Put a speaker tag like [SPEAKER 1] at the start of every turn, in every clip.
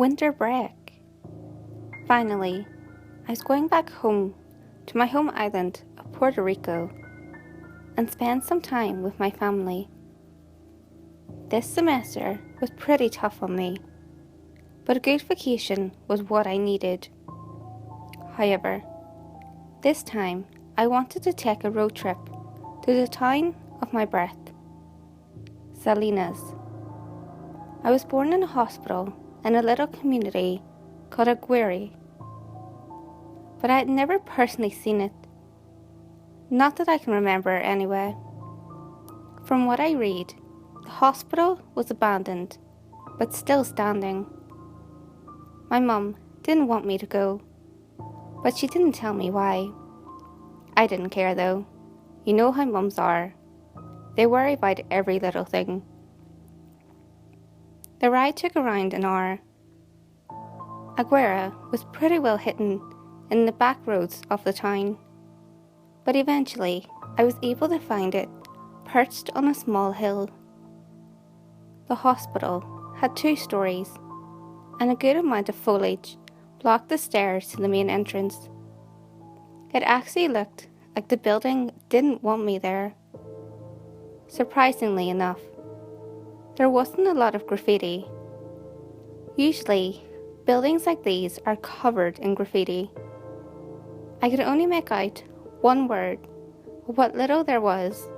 [SPEAKER 1] winter break. Finally, I was going back home to my home island of Puerto Rico and spend some time with my family. This semester was pretty tough on me, but a good vacation was what I needed. However, this time I wanted to take a road trip to the town of my birth, Salinas. I was born in a hospital in a little community called Aguirre, but I had never personally seen it. Not that I can remember anyway. From what I read, the hospital was abandoned, but still standing. My mum didn't want me to go, but she didn't tell me why. I didn't care though. You know how mums are. They worry about every little thing. The ride took around an hour. Aguirre was pretty well hidden in the back roads of the town, but eventually I was able to find it perched on a small hill. The hospital had 2 stories, and a good amount of foliage blocked the stairs to the main entrance. It actually looked like the building didn't want me there. Surprisingly enough, there wasn't a lot of graffiti. Usually, buildings like these are covered in graffiti. I could only make out one word, but what little there was,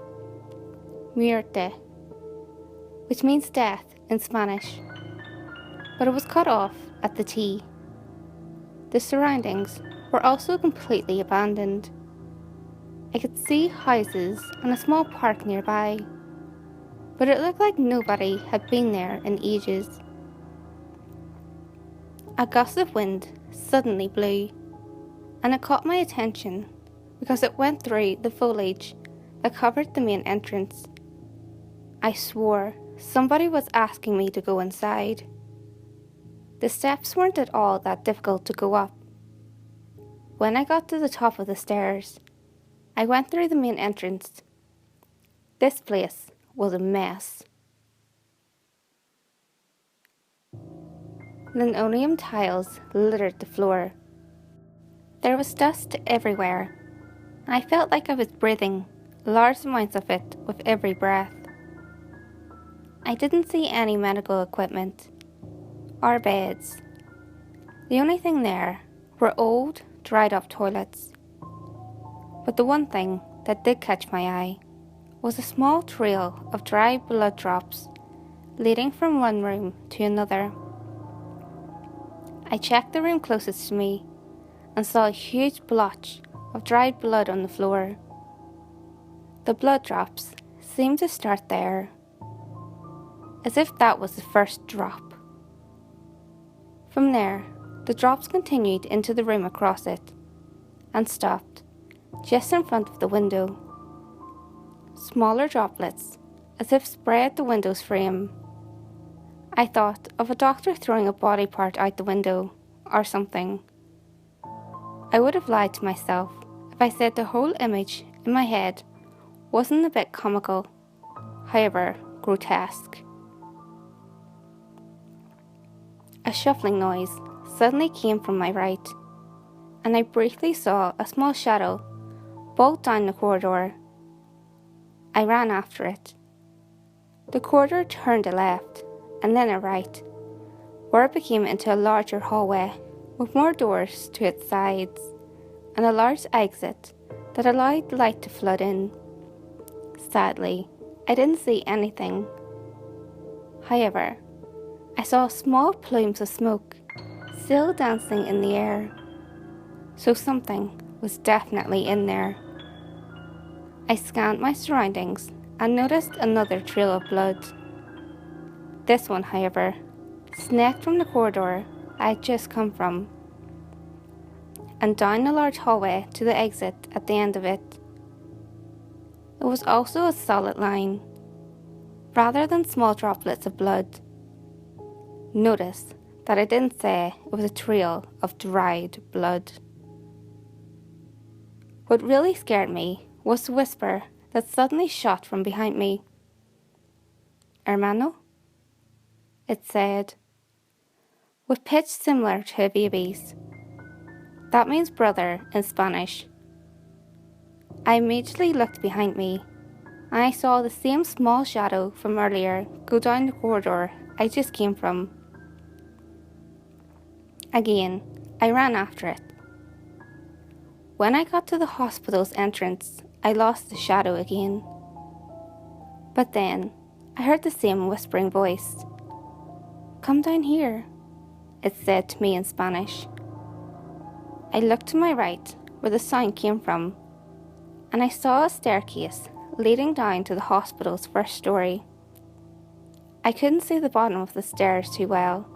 [SPEAKER 1] muerte, which means death in Spanish, but it was cut off at the T. The surroundings were also completely abandoned. I could see houses and a small park nearby, but it looked like nobody had been there in ages. A gust of wind suddenly blew, and it caught my attention because it went through the foliage that covered the main entrance. I swore somebody was asking me to go inside. The steps weren't at all that difficult to go up. When I got to the top of the stairs, I went through the main entrance. This place was a mess. Linoleum tiles littered the floor. There was dust everywhere. I felt like I was breathing large amounts of it with every breath. I didn't see any medical equipment or beds. The only thing there were old, dried-up toilets. But the one thing that did catch my eye was a small trail of dry blood drops leading from one room to another. I checked the room closest to me and saw a huge blotch of dried blood on the floor. The blood drops seemed to start there, as if that was the first drop. From there, the drops continued into the room across it and stopped just in front of the window. Smaller droplets, as if spread the window's frame. I thought of a doctor throwing a body part out the window or something. I would have lied to myself if I said the whole image in my head wasn't a bit comical, however grotesque. A shuffling noise suddenly came from my right, and I briefly saw a small shadow bolt down the corridor. I ran after it. The corridor turned a left and then a right, where it became into a larger hallway with more doors to its sides and a large exit that allowed light to flood in. Sadly, I didn't see anything. However, I saw small plumes of smoke still dancing in the air, so something was definitely in there. I scanned my surroundings and noticed another trail of blood. This one, however, snaked from the corridor I had just come from, and down a large hallway to the exit at the end of it. It was also a solid line, rather than small droplets of blood. Notice that I didn't say it was a trail of dried blood. What really scared me was the whisper that suddenly shot from behind me. "Hermano?" it said. with pitch similar to a baby's. That means brother in Spanish. I immediately looked behind me, and I saw the same small shadow from earlier go down the corridor I just came from. Again, I ran after it. When I got to the hospital's entrance, I lost the shadow again. But then, I heard the same whispering voice. "Come down here," it said to me in Spanish. I looked to my right, where the sound came from, and I saw a staircase leading down to the hospital's first story. I couldn't see the bottom of the stairs too well,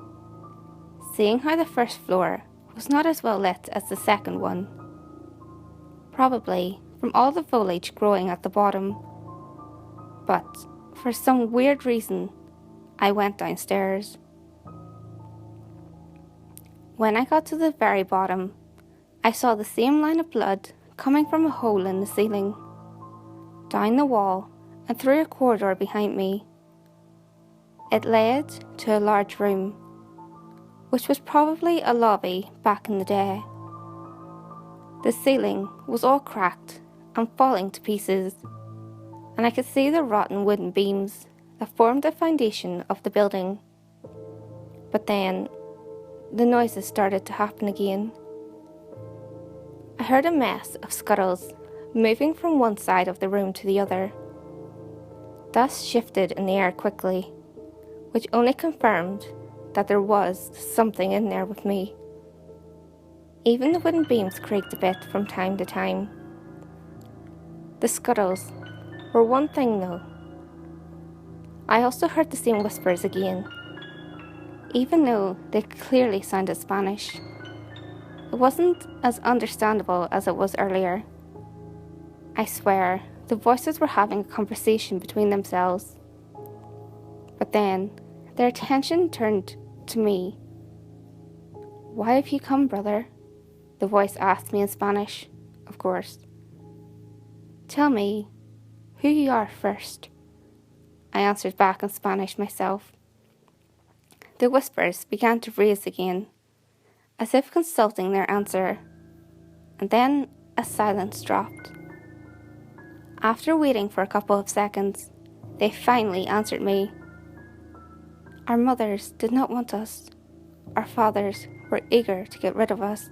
[SPEAKER 1] seeing how the first floor was not as well lit as the second one. Probably from all the foliage growing at the bottom. But for some weird reason, I went downstairs. When I got to the very bottom, I saw the same line of blood coming from a hole in the ceiling, down the wall and through a corridor behind me. It led to a large room, which was probably a lobby back in the day. The ceiling was all cracked and falling to pieces, and I could see the rotten wooden beams that formed the foundation of the building. But then, the noises started to happen again. I heard a mess of scuttles moving from one side of the room to the other. Dust shifted in the air quickly, which only confirmed that there was something in there with me. Even the wooden beams creaked a bit from time to time. The scuttles were one thing though. I also heard the same whispers again, even though they clearly sounded Spanish. It wasn't as understandable as it was earlier. I swear, the voices were having a conversation between themselves. But then, their attention turned to me. "Why have you come, brother?" the voice asked me in Spanish, of course. "Tell me who you are first," I answered back in Spanish myself. The whispers began to raise again, as if consulting their answer, and then a silence dropped. After waiting for a couple of seconds, they finally answered me. "Our mothers did not want us. Our fathers were eager to get rid of us.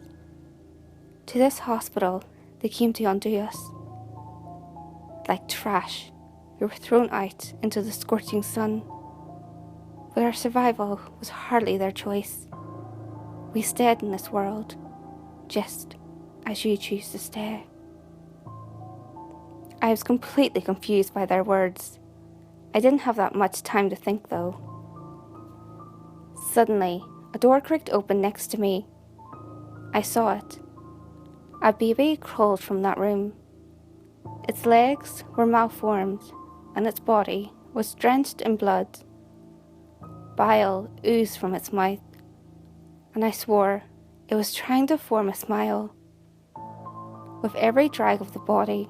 [SPEAKER 1] To this hospital, they came to undo us. Like trash, we were thrown out into the scorching sun. But our survival was hardly their choice. We stayed in this world, just as you choose to stay." I was completely confused by their words. I didn't have that much time to think though. Suddenly, a door creaked open next to me. I saw it. A baby crawled from that room. Its legs were malformed, and its body was drenched in blood. Bile oozed from its mouth, and I swore it was trying to form a smile. With every drag of the body,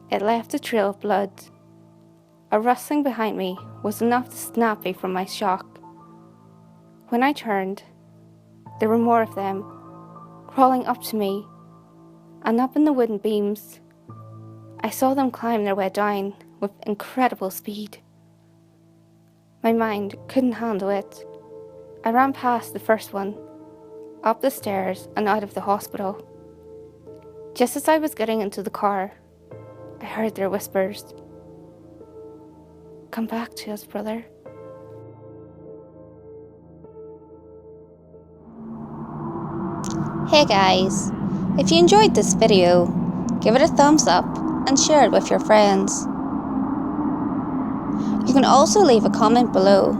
[SPEAKER 1] it left a trail of blood. A rustling behind me was enough to snap me from my shock. When I turned, there were more of them, crawling up to me, and up in the wooden beams. I saw them climb their way down with incredible speed. My mind couldn't handle it. I ran past the first one, up the stairs and out of the hospital. Just as I was getting into the car, I heard their whispers. "Come back to us, brother."
[SPEAKER 2] Hey guys, if you enjoyed this video, give it a thumbs up and share it with your friends. You can also leave a comment below.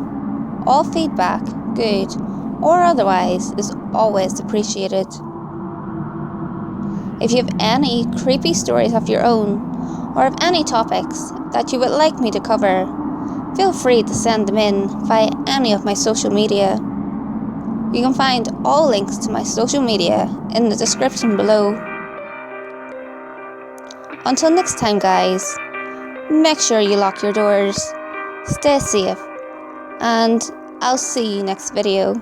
[SPEAKER 2] All feedback, good or otherwise, is always appreciated. If you have any creepy stories of your own, or have any topics that you would like me to cover, feel free to send them in via any of my social media. You can find all links to my social media in the description below. Until next time guys, make sure you lock your doors, stay safe, and I'll see you next video.